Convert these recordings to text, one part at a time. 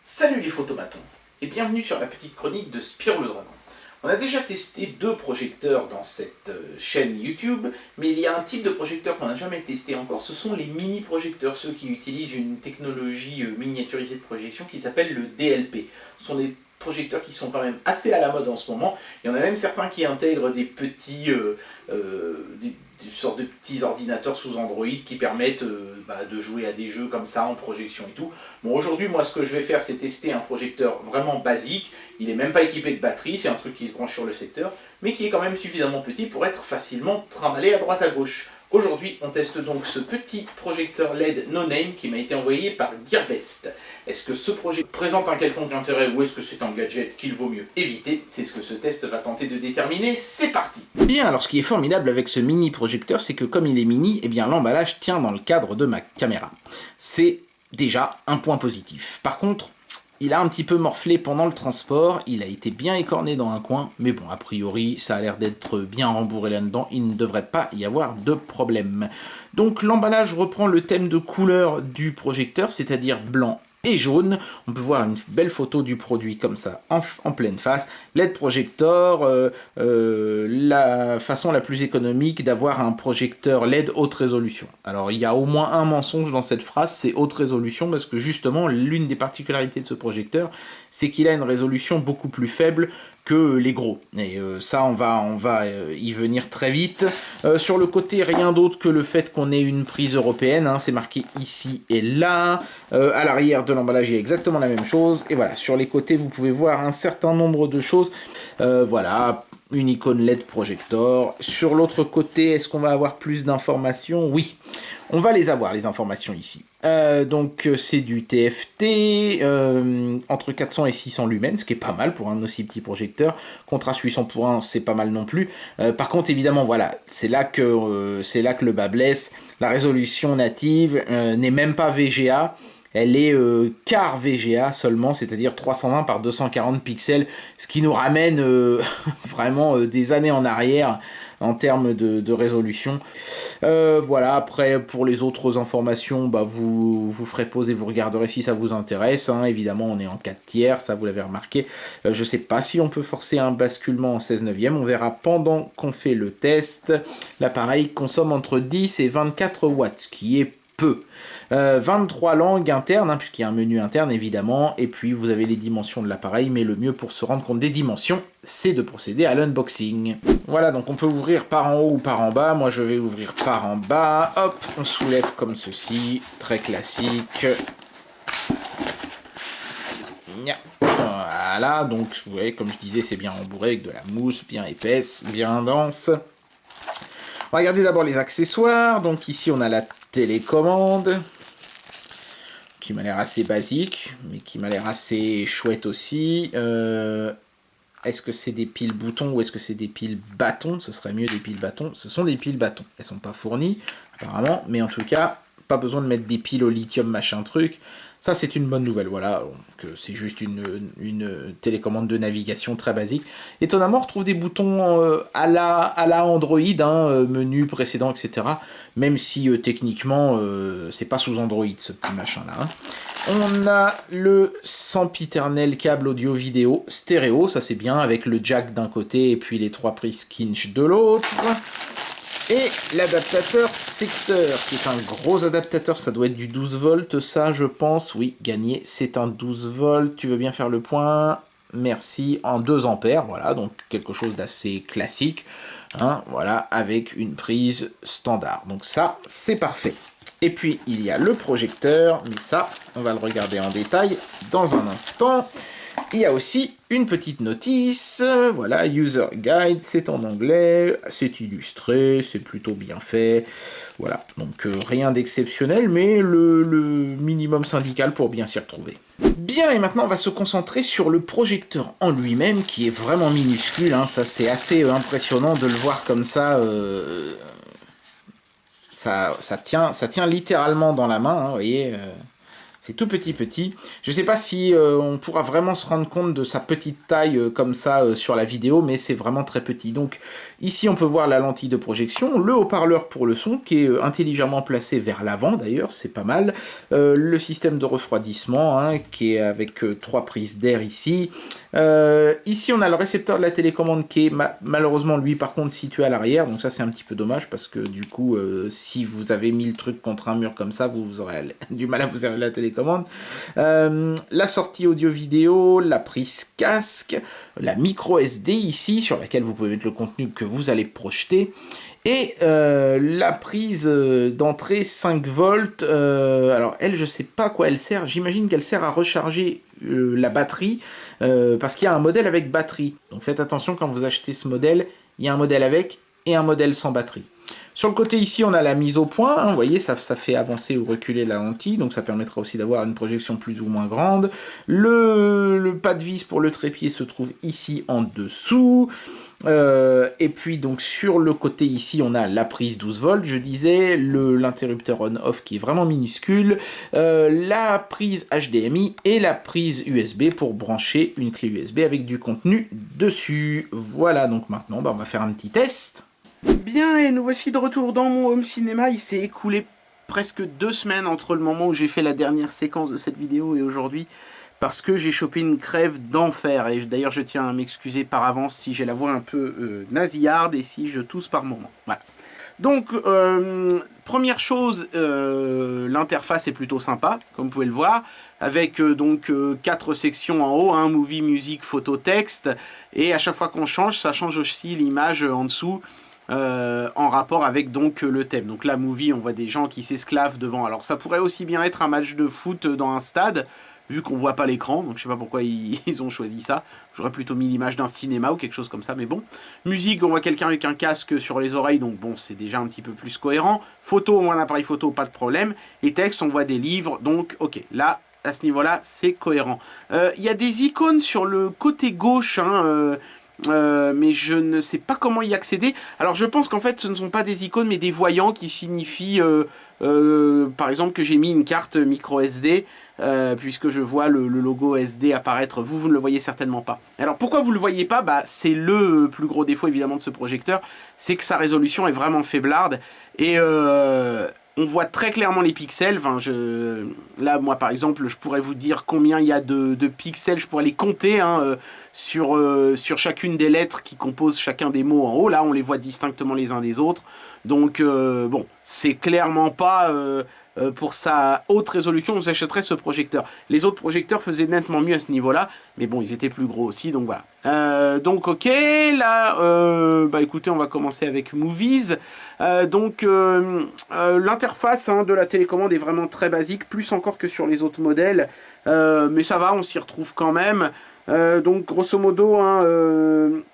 Salut les photomatons et bienvenue sur la petite chronique de Spyro le Dragon. On a déjà testé deux projecteurs dans cette chaîne YouTube, mais il y a un type de projecteur qu'on n'a jamais testé encore, ce sont les mini-projecteurs, ceux qui utilisent une technologie miniaturisée de projection qui s'appelle le DLP. Ce sont des projecteurs qui sont quand même assez à la mode en ce moment. Il y en a même certains qui intègrent des petits, des sortes de petits ordinateurs sous Android qui permettent de jouer à des jeux comme ça en projection et tout. Bon, aujourd'hui, moi, ce que je vais faire, c'est tester un projecteur vraiment basique. Il n'est même pas équipé de batterie, c'est un truc qui se branche sur le secteur, mais qui est quand même suffisamment petit pour être facilement trimballé à droite à gauche. Aujourd'hui, on teste donc ce petit projecteur LED No Name qui m'a été envoyé par Gearbest. Est-ce que ce projet présente un quelconque intérêt ou est-ce que c'est un gadget qu'il vaut mieux éviter? C'est ce que ce test va tenter de déterminer. C'est parti! Bien, alors ce qui est formidable avec ce mini projecteur, c'est que comme il est mini, eh bien l'emballage tient dans le cadre de ma caméra. C'est déjà un point positif. Par contre, il a un petit peu morflé pendant le transport, il a été bien écorné dans un coin, mais bon, a priori, ça a l'air d'être bien rembourré là-dedans, il ne devrait pas y avoir de problème. Donc l'emballage reprend le thème de couleur du projecteur, c'est-à-dire blanc et jaune. On peut voir une belle photo du produit comme ça, en pleine face. LED projecteur, la façon la plus économique d'avoir un projecteur LED haute résolution. Alors il y a au moins un mensonge dans cette phrase, c'est haute résolution, parce que justement, l'une des particularités de ce projecteur, c'est qu'il a une résolution beaucoup plus faible que les gros. Et ça, on va y venir très vite. Sur le côté, rien d'autre que le fait qu'on ait une prise européenne, hein, c'est marqué ici et là. À l'arrière de l'emballage, il y a exactement la même chose. Et voilà, sur les côtés, vous pouvez voir un certain nombre de choses. Voilà, une icône LED projector. Sur l'autre côté, est-ce qu'on va avoir plus d'informations? Oui, on va les avoir, les informations ici. Donc c'est du TFT, entre 400 et 600 lumens, ce qui est pas mal pour un aussi petit projecteur. Contraste 800:1, c'est pas mal non plus. Par contre, évidemment, voilà, c'est là que le bas blesse. La résolution native n'est même pas VGA. Elle est quart VGA seulement, c'est-à-dire 320 par 240 pixels, ce qui nous ramène vraiment des années en arrière en termes de résolution. Voilà, après, pour les autres informations, vous ferez pause et vous regarderez si ça vous intéresse. Hein. Évidemment, on est en 4 tiers, ça vous l'avez remarqué. Je sais pas si on peut forcer un basculement en 16/9, on verra pendant qu'on fait le test. L'appareil consomme entre 10 et 24 watts, ce qui est peu. 23 langues internes, hein, puisqu'il y a un menu interne évidemment, et puis vous avez les dimensions de l'appareil, mais le mieux pour se rendre compte des dimensions, c'est de procéder à l'unboxing. Voilà, donc on peut ouvrir par en haut ou par en bas, moi je vais ouvrir par en bas, hop, on soulève comme ceci, très classique. Voilà, donc vous voyez, comme je disais, c'est bien rembourré avec de la mousse bien épaisse, bien dense. On va regarder d'abord les accessoires, donc ici on a la télécommande, qui m'a l'air assez basique, mais qui m'a l'air assez chouette aussi. Est-ce que c'est des piles boutons ou est-ce que c'est des piles bâtons? Ce serait mieux des piles bâtons. Ce sont des piles bâtons. Elles sont pas fournies, apparemment, mais en tout cas, pas besoin de mettre des piles au lithium machin truc. Ça, c'est une bonne nouvelle, voilà, c'est juste une télécommande de navigation très basique. Étonnamment, on retrouve des boutons à la Android, hein, menu précédent, etc. Même si techniquement, c'est pas sous Android ce petit machin-là. Hein. On a le sempiternel câble audio-vidéo stéréo, ça c'est bien, avec le jack d'un côté et puis les 3 prises Kinch de l'autre. Et l'adaptateur secteur, qui est un gros adaptateur, ça doit être du 12 volts, ça je pense, oui, gagné, c'est un 12 volts, tu veux bien faire le point? Merci, en 2 ampères, voilà, donc quelque chose d'assez classique, hein, voilà, avec une prise standard, donc ça, c'est parfait. Et puis, il y a le projecteur, mais ça, on va le regarder en détail dans un instant. Il y a aussi une petite notice, voilà, User Guide, c'est en anglais, c'est illustré, c'est plutôt bien fait, voilà, donc rien d'exceptionnel, mais le minimum syndical pour bien s'y retrouver. Bien, et maintenant on va se concentrer sur le projecteur en lui-même, qui est vraiment minuscule, hein, ça c'est assez impressionnant de le voir comme ça, ça tient littéralement dans la main, hein, vous voyez, C'est tout petit. Je ne sais pas si on pourra vraiment se rendre compte de sa petite taille comme ça sur la vidéo, mais c'est vraiment très petit. Donc ici on peut voir la lentille de projection, le haut-parleur pour le son qui est intelligemment placé vers l'avant d'ailleurs, c'est pas mal. Le système de refroidissement hein, qui est avec 3 prises d'air ici. Ici on a le récepteur de la télécommande qui est malheureusement lui par contre situé à l'arrière, donc ça c'est un petit peu dommage parce que du coup si vous avez mis le truc contre un mur comme ça, vous aurez du mal à vous servir la télécommande. La sortie audio-vidéo, la prise casque, la micro SD ici sur laquelle vous pouvez mettre le contenu que vous allez projeter et la prise d'entrée 5 volts. Alors elle, je sais pas à quoi elle sert, j'imagine qu'elle sert à recharger la batterie parce qu'il y a un modèle avec batterie. Donc faites attention quand vous achetez ce modèle, il y a un modèle avec et un modèle sans batterie. Sur le côté ici, on a la mise au point, hein, vous voyez, ça fait avancer ou reculer la lentille, donc ça permettra aussi d'avoir une projection plus ou moins grande. Le pas de vis pour le trépied se trouve ici en dessous. Et puis donc sur le côté ici, on a la prise 12 volts, je disais, l'interrupteur on-off qui est vraiment minuscule, la prise HDMI et la prise USB pour brancher une clé USB avec du contenu dessus. Voilà, donc maintenant, on va faire un petit test. Bien, et nous voici de retour dans mon home cinéma. Il s'est écoulé presque 2 semaines entre le moment où j'ai fait la dernière séquence de cette vidéo et aujourd'hui, parce que j'ai chopé une crève d'enfer. Et d'ailleurs, je tiens à m'excuser par avance si j'ai la voix un peu nasillarde et si je tousse par moment. Voilà. Donc, première chose, l'interface est plutôt sympa, comme vous pouvez le voir, avec donc 4 sections en haut, hein, movie, musique, photo, texte, et à chaque fois qu'on change, ça change aussi l'image en dessous, en rapport avec donc le thème. Donc là, movie, on voit des gens qui s'esclavent devant. Alors ça pourrait aussi bien être un match de foot dans un stade, vu qu'on voit pas l'écran, donc je sais pas pourquoi ils ont choisi ça. J'aurais plutôt mis l'image d'un cinéma ou quelque chose comme ça, mais bon. Musique, on voit quelqu'un avec un casque sur les oreilles, donc bon, c'est déjà un petit peu plus cohérent. Photo, on voit un appareil photo, pas de problème. Et texte, on voit des livres, donc ok, là, à ce niveau-là, c'est cohérent. Il y a des icônes sur le côté gauche, hein, mais je ne sais pas comment y accéder. Alors je pense qu'en fait ce ne sont pas des icônes mais des voyants qui signifient par exemple que j'ai mis une carte micro SD puisque je vois le logo SD apparaître. Vous ne le voyez certainement pas. Alors pourquoi vous ne le voyez pas? C'est le plus gros défaut évidemment de ce projecteur, c'est que sa résolution est vraiment faiblarde et on voit très clairement les pixels. Enfin, là, moi, par exemple, je pourrais vous dire combien il y a de pixels. Je pourrais les compter hein, sur chacune des lettres qui composent chacun des mots en haut. Là, on les voit distinctement les uns des autres. Donc, bon, c'est clairement pas... pour sa haute résolution, vous achèterez ce projecteur. Les autres projecteurs faisaient nettement mieux à ce niveau-là, mais bon, ils étaient plus gros aussi, donc voilà. Donc ok, là, écoutez, on va commencer avec Movies. L'interface hein, de la télécommande est vraiment très basique, plus encore que sur les autres modèles, mais ça va, on s'y retrouve quand même. Donc grosso modo, hein,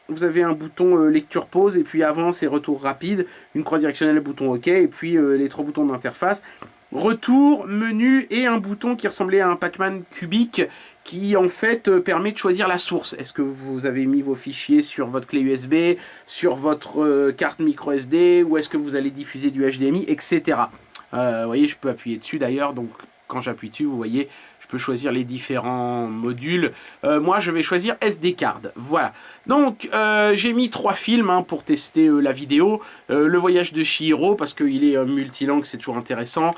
vous avez un bouton lecture pause, et puis avance et retour rapide, une croix directionnelle, bouton OK, et puis les 3 boutons d'interface. Retour, menu et un bouton qui ressemblait à un Pac-Man cubique qui en fait permet de choisir la source. Est-ce que vous avez mis vos fichiers sur votre clé USB, sur votre carte micro SD, ou est-ce que vous allez diffuser du HDMI, etc. Vous voyez, je peux appuyer dessus d'ailleurs, donc quand j'appuie dessus, vous voyez, je peux choisir les différents modules. Moi, je vais choisir SD card. Voilà. Donc, j'ai mis 3 films hein, pour tester la vidéo. Le voyage de Chihiro, parce qu'il est multilangue, c'est toujours intéressant.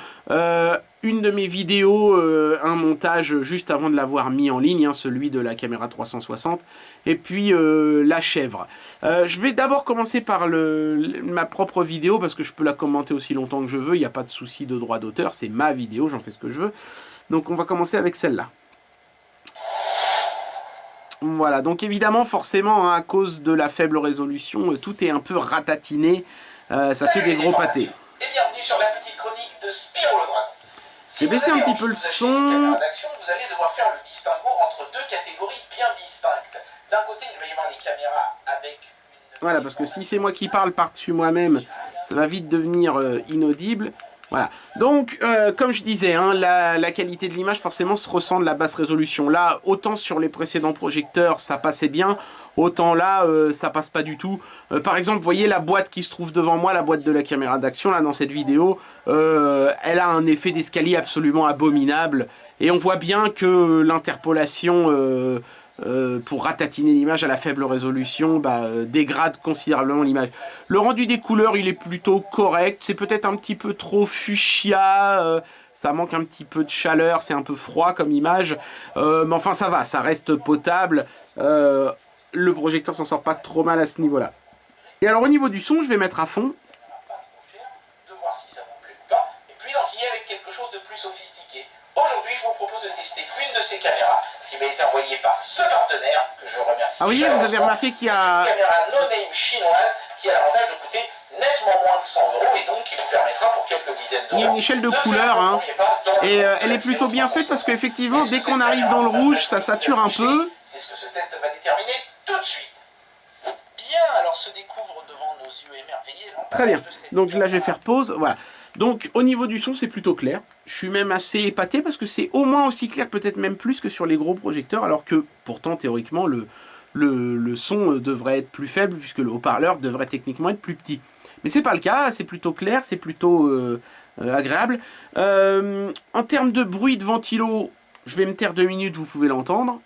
Une de mes vidéos, un montage juste avant de l'avoir mis en ligne, hein, celui de la caméra 360. Et puis, la chèvre. Je vais d'abord commencer par ma propre vidéo, parce que je peux la commenter aussi longtemps que je veux. Il n'y a pas de souci de droit d'auteur. C'est ma vidéo, j'en fais ce que je veux. Donc on va commencer avec celle-là. Voilà, donc évidemment, forcément, hein, à cause de la faible résolution, tout est un peu ratatiné. Ça fait des gros pâtés. Et bienvenue sur la petite chronique de Spyro le Dragon. J'ai baissé un petit peu le son. Vous allez devoir faire le distinguo entre 2 catégories bien distinctes. D'un côté, il va y avoir les caméras avec une... Voilà, parce que si c'est moi qui parle par-dessus moi-même, ça va vite devenir inaudible. Voilà, donc comme je disais, hein, la qualité de l'image forcément se ressent de la basse résolution. Là, autant sur les précédents projecteurs ça passait bien, Autant là, ça passe pas du tout. Par exemple, vous voyez la boîte qui se trouve devant moi, la boîte de la caméra d'action, là, dans cette vidéo, elle a un effet d'escalier absolument abominable. Et on voit bien que l'interpolation pour ratatiner l'image à la faible résolution dégrade considérablement l'image. Le rendu des couleurs, il est plutôt correct. C'est peut-être un petit peu trop fuchsia. Ça manque un petit peu de chaleur, c'est un peu froid comme image. Mais enfin, ça va, ça reste potable. Le projecteur s'en sort pas trop mal à ce niveau-là. Et alors au niveau du son, je vais mettre à fond. Pas trop cher, de voir si ça vous plaît ou pas, et puis d'enquiller avec quelque chose de plus sophistiqué. Aujourd'hui, je vous propose de tester une de ces caméras qui m'a été envoyée par ce partenaire que je remercie. Ah oui, vous avez remarqué qu'il y a... Une caméra no-name chinoise qui a l'avantage de coûter nettement moins de 100 € et donc qui vous permettra pour quelques dizaines d'euros. Il y a une échelle de couleurs, hein. Et elle est plutôt bien faite parce qu'effectivement, dès qu'on arrive dans le rouge, ça sature un peu. C'est ce que ce test va déterminer tout de suite. Bien, alors se découvre devant nos yeux émerveillés. Très bien. Donc là, je vais faire pause. Voilà. Donc au niveau du son, c'est plutôt clair. Je suis même assez épaté parce que c'est au moins aussi clair, peut-être même plus que sur les gros projecteurs, alors que pourtant, théoriquement, le son devrait être plus faible puisque le haut-parleur devrait techniquement être plus petit. Mais c'est pas le cas, c'est plutôt clair, c'est plutôt agréable. En termes de bruit de ventilo, je vais me taire 2 minutes, vous pouvez l'entendre.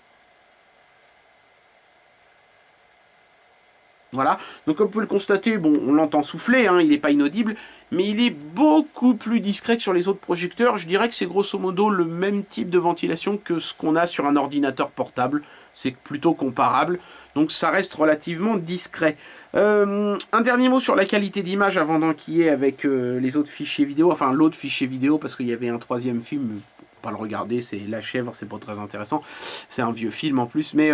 Voilà, donc comme vous pouvez le constater, bon, on l'entend souffler, hein, il n'est pas inaudible, mais il est beaucoup plus discret que sur les autres projecteurs. Je dirais que c'est grosso modo le même type de ventilation que ce qu'on a sur un ordinateur portable. C'est plutôt comparable, donc ça reste relativement discret. Un dernier mot sur la qualité d'image avant d'enquiller avec les autres fichiers vidéo, enfin l'autre fichier vidéo, parce qu'il y avait un troisième film, mais pas le regarder, c'est La Chèvre, c'est pas très intéressant, c'est un vieux film en plus, mais...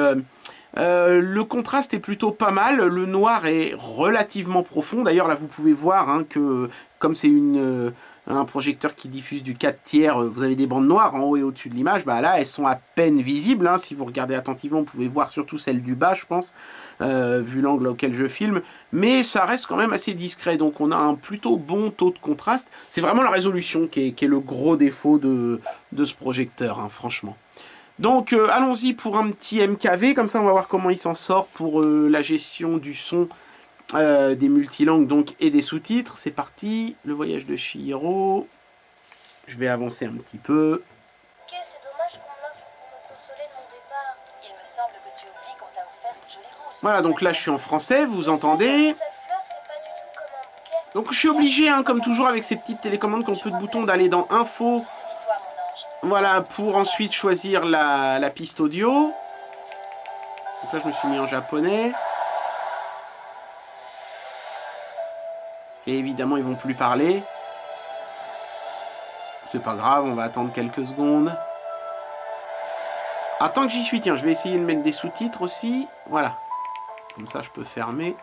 le contraste est plutôt pas mal, le noir est relativement profond, d'ailleurs là vous pouvez voir hein, que comme c'est un projecteur qui diffuse du 4 tiers, vous avez des bandes noires en haut et au-dessus de l'image, bah là elles sont à peine visibles, hein. Si vous regardez attentivement vous pouvez voir surtout celle du bas je pense, vu l'angle auquel je filme, mais ça reste quand même assez discret, donc on a un plutôt bon taux de contraste, c'est vraiment la résolution qui est le gros défaut de ce projecteur, hein, franchement. Donc allons-y pour un petit MKV, comme ça on va voir comment il s'en sort pour la gestion du son des multilangues donc, et des sous-titres. C'est parti, le voyage de Chihiro. Je vais avancer un petit peu. Ok, c'est dommage qu'on l'offre pour me consoler de mon départ. Il me semble que tu oublies qu'on t'a offert une jolie rose. Voilà, donc là je suis en français, vous entendez. Donc je suis obligé, hein, comme toujours avec ces petites télécommandes qu'on peut de boutons, d'aller dans Info. Voilà, pour ensuite choisir la piste audio. Donc là, je me suis mis en japonais. Et évidemment, ils vont plus parler. C'est pas grave, on va attendre quelques secondes. Ah, tant que j'y suis, tiens, je vais essayer de mettre des sous-titres aussi. Voilà. Comme ça, je peux fermer.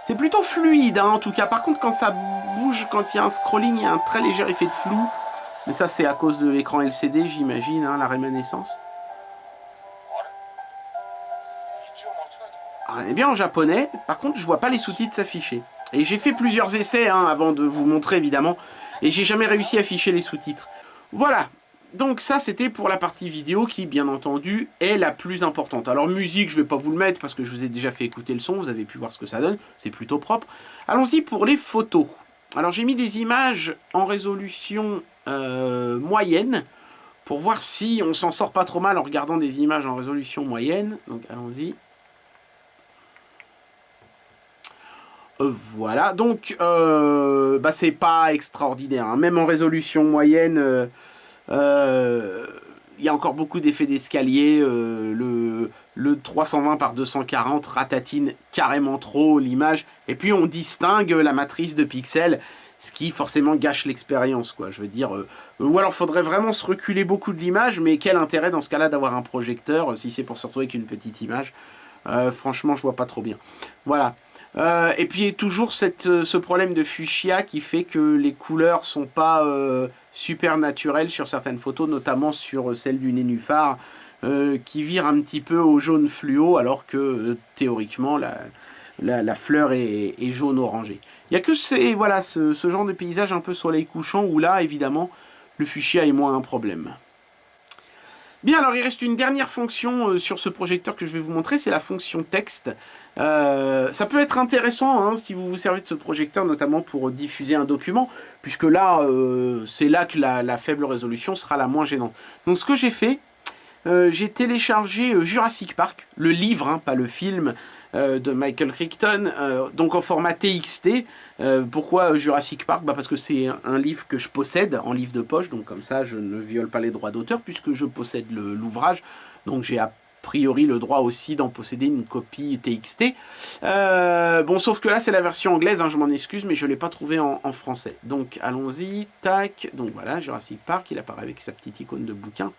C'est plutôt fluide, hein, en tout cas. Par contre, quand ça bouge, quand il y a un scrolling, il y a un très léger effet de flou. Mais ça, c'est à cause de l'écran LCD, j'imagine, hein, la rémanescence. Alors, on est bien en japonais. Par contre, je vois pas les sous-titres s'afficher. Et j'ai fait plusieurs essais, hein, avant de vous montrer, évidemment. Et j'ai jamais réussi à afficher les sous-titres. Voilà. Donc ça, c'était pour la partie vidéo qui, bien entendu, est la plus importante. Alors musique, je ne vais pas vous le mettre parce que je vous ai déjà fait écouter le son, vous avez pu voir ce que ça donne, c'est plutôt propre. Allons-y pour les photos. Alors j'ai mis des images en résolution moyenne pour voir si on s'en sort pas trop mal en regardant des images en résolution moyenne. Donc allons-y. Voilà, donc c'est pas extraordinaire, hein. Même en résolution moyenne... il y a encore beaucoup d'effets d'escalier, le 320 par 240 ratatine carrément trop l'image, et puis on distingue la matrice de pixels, ce qui forcément gâche l'expérience, quoi. Je veux dire, ou alors faudrait vraiment se reculer beaucoup de l'image, mais quel intérêt dans ce cas-là d'avoir un projecteur, si c'est pour se retrouver avec une petite image. Franchement, je vois pas trop bien. Voilà. Et puis il y a toujours ce problème de fuchsia qui fait que les couleurs sont pas super naturelles sur certaines photos, notamment sur celle du nénuphar, qui vire un petit peu au jaune fluo, alors que théoriquement la fleur est jaune orangé. Il n'y a que ce genre de paysage un peu soleil couchant où là, évidemment, le fuchsia est moins un problème. Bien, alors il reste une dernière fonction sur ce projecteur que je vais vous montrer, c'est la fonction texte. Ça peut être intéressant hein, si vous vous servez de ce projecteur, notamment pour diffuser un document, puisque là, c'est là que la faible résolution sera la moins gênante. Donc ce que j'ai fait, j'ai téléchargé Jurassic Park, le livre, hein, pas le film, de Michael Crichton, donc en format TXT. Pourquoi Jurassic Park? Parce que c'est un livre que je possède en livre de poche, donc comme ça je ne viole pas les droits d'auteur puisque je possède l'ouvrage, donc j'ai a priori le droit aussi d'en posséder une copie TXT. Bon, sauf que là c'est la version anglaise, hein, je m'en excuse, mais je ne l'ai pas trouvé en français. Donc allons-y, tac, donc voilà, Jurassic Park, il apparaît avec sa petite icône de bouquin.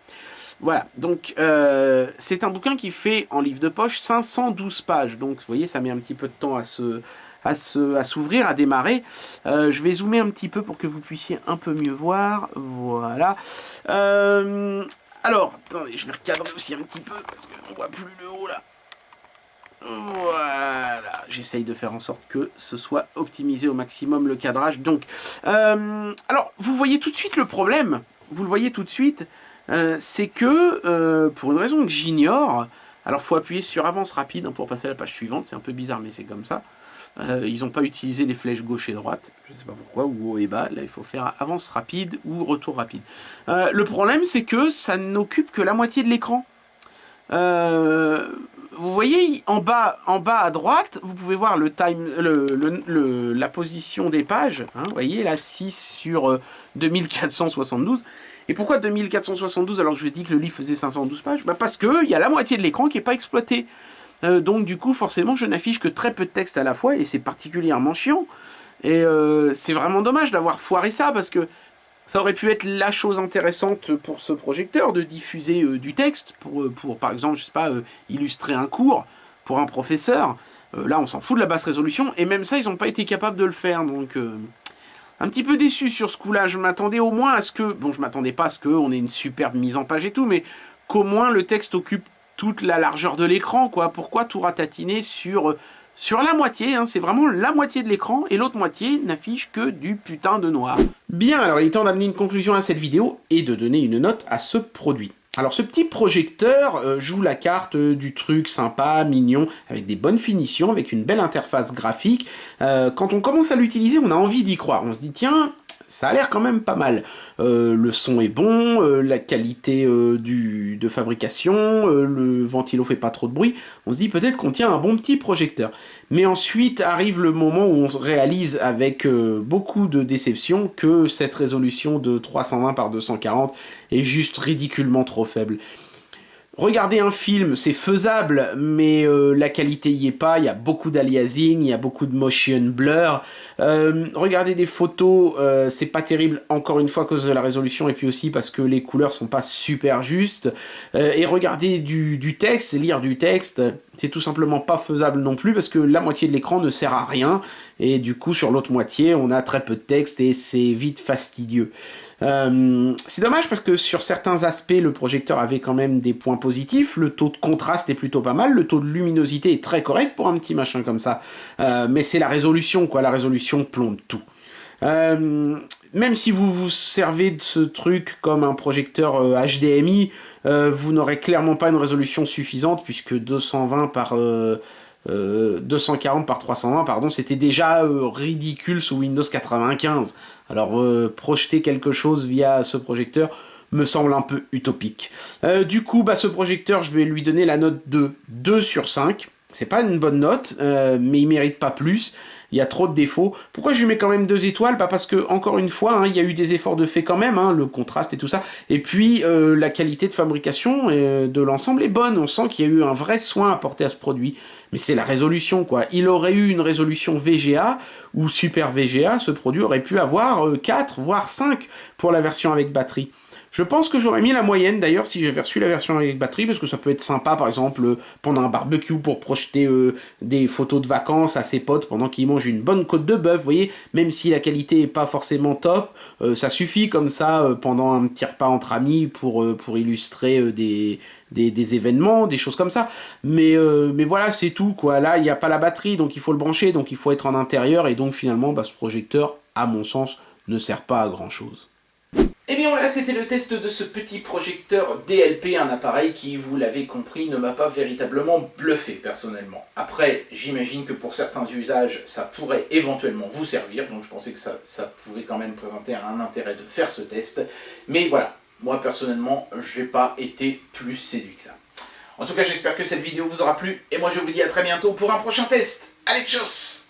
Voilà, donc c'est un bouquin qui fait en livre de poche 512 pages, donc vous voyez ça met un petit peu de temps à s'ouvrir, à démarrer. Je vais zoomer un petit peu pour que vous puissiez un peu mieux voir, voilà. Alors, attendez, je vais recadrer aussi un petit peu, parce qu'on voit plus le haut là. Voilà, j'essaye de faire en sorte que ce soit optimisé au maximum le cadrage. Donc, alors, vous voyez tout de suite le problème, vous le voyez tout de suite, c'est que, pour une raison que j'ignore, alors il faut appuyer sur avance rapide hein, pour passer à la page suivante, c'est un peu bizarre mais c'est comme ça. Ils n'ont pas utilisé les flèches gauche et droite, je ne sais pas pourquoi, ou haut et bas, là il faut faire avance rapide ou retour rapide. Le problème c'est que ça n'occupe que la moitié de l'écran. Vous voyez en bas à droite, vous pouvez voir la position des pages, hein, vous voyez là 6 sur 2472. Et pourquoi 2472 alors que je dis que le livre faisait 512 pages? Parce qu'il y a la moitié de l'écran qui n'est pas exploité. Donc du coup forcément je n'affiche que très peu de texte à la fois et c'est particulièrement chiant. Et c'est vraiment dommage d'avoir foiré ça parce que ça aurait pu être la chose intéressante pour ce projecteur de diffuser du texte pour par exemple, je sais pas, illustrer un cours pour un professeur. Là on s'en fout de la basse résolution et même ça ils n'ont pas été capables de le faire donc... Un petit peu déçu sur ce coup-là, je m'attendais au moins à ce que... Bon, je m'attendais pas à ce qu'on ait une superbe mise en page et tout, mais qu'au moins le texte occupe toute la largeur de l'écran, quoi. Pourquoi tout ratatiner sur la moitié, hein, c'est vraiment la moitié de l'écran, et l'autre moitié n'affiche que du putain de noir. Bien, alors il est temps d'amener une conclusion à cette vidéo, et de donner une note à ce produit. Alors ce petit projecteur joue la carte du truc sympa, mignon, avec des bonnes finitions, avec une belle interface graphique. Quand on commence à l'utiliser, on a envie d'y croire. On se dit tiens, ça a l'air quand même pas mal. Le son est bon, la qualité de fabrication, le ventilo fait pas trop de bruit. On se dit peut-être qu'on tient un bon petit projecteur. Mais ensuite arrive le moment où on réalise avec beaucoup de déception que cette résolution de 320 par 240 est juste ridiculement trop faible. Regarder un film, c'est faisable, mais la qualité y est pas, il y a beaucoup d'aliasing, il y a beaucoup de motion blur. Regarder des photos, c'est pas terrible, encore une fois à cause de la résolution, et puis aussi parce que les couleurs sont pas super justes. Et regarder du texte, lire du texte, c'est tout simplement pas faisable non plus, parce que la moitié de l'écran ne sert à rien, et du coup sur l'autre moitié, on a très peu de texte, et c'est vite fastidieux. C'est dommage parce que sur certains aspects, le projecteur avait quand même des points positifs. Le taux de contraste est plutôt pas mal. Le taux de luminosité est très correct pour un petit machin comme ça. Mais c'est la résolution, quoi. La résolution plombe tout. Même si vous vous servez de ce truc comme un projecteur HDMI, vous n'aurez clairement pas une résolution suffisante puisque 220 par... 240 par 320, pardon, c'était déjà ridicule sous Windows 95. Alors, projeter quelque chose via ce projecteur me semble un peu utopique. Du coup, ce projecteur, je vais lui donner la note de 2 sur 5. C'est pas une bonne note, mais il mérite pas plus. Il y a trop de défauts. Pourquoi je lui mets quand même 2 étoiles? Parce que, encore une fois, hein, il y a eu des efforts de fait quand même, hein, le contraste et tout ça. Et puis, la qualité de fabrication de l'ensemble est bonne. On sent qu'il y a eu un vrai soin apporté à ce produit. Mais c'est la résolution, quoi. Il aurait eu une résolution VGA ou Super VGA, ce produit aurait pu avoir 4, voire 5 pour la version avec batterie. Je pense que j'aurais mis la moyenne, d'ailleurs, si j'avais reçu la version avec batterie, parce que ça peut être sympa, par exemple, pendant un barbecue, pour projeter des photos de vacances à ses potes pendant qu'ils mangent une bonne côte de bœuf, vous voyez, même si la qualité n'est pas forcément top, ça suffit comme ça, pendant un petit repas entre amis, pour illustrer des événements, des choses comme ça. Mais voilà, c'est tout, quoi. Là, il n'y a pas la batterie, donc il faut le brancher, donc il faut être en intérieur, et donc finalement, ce projecteur, à mon sens, ne sert pas à grand-chose. Et bien voilà, c'était le test de ce petit projecteur DLP, un appareil qui, vous l'avez compris, ne m'a pas véritablement bluffé personnellement. Après, j'imagine que pour certains usages, ça pourrait éventuellement vous servir, donc je pensais que ça pouvait quand même présenter un intérêt de faire ce test. Mais voilà, moi personnellement, j'ai pas été plus séduit que ça. En tout cas, j'espère que cette vidéo vous aura plu, et moi je vous dis à très bientôt pour un prochain test. Allez, tchuss!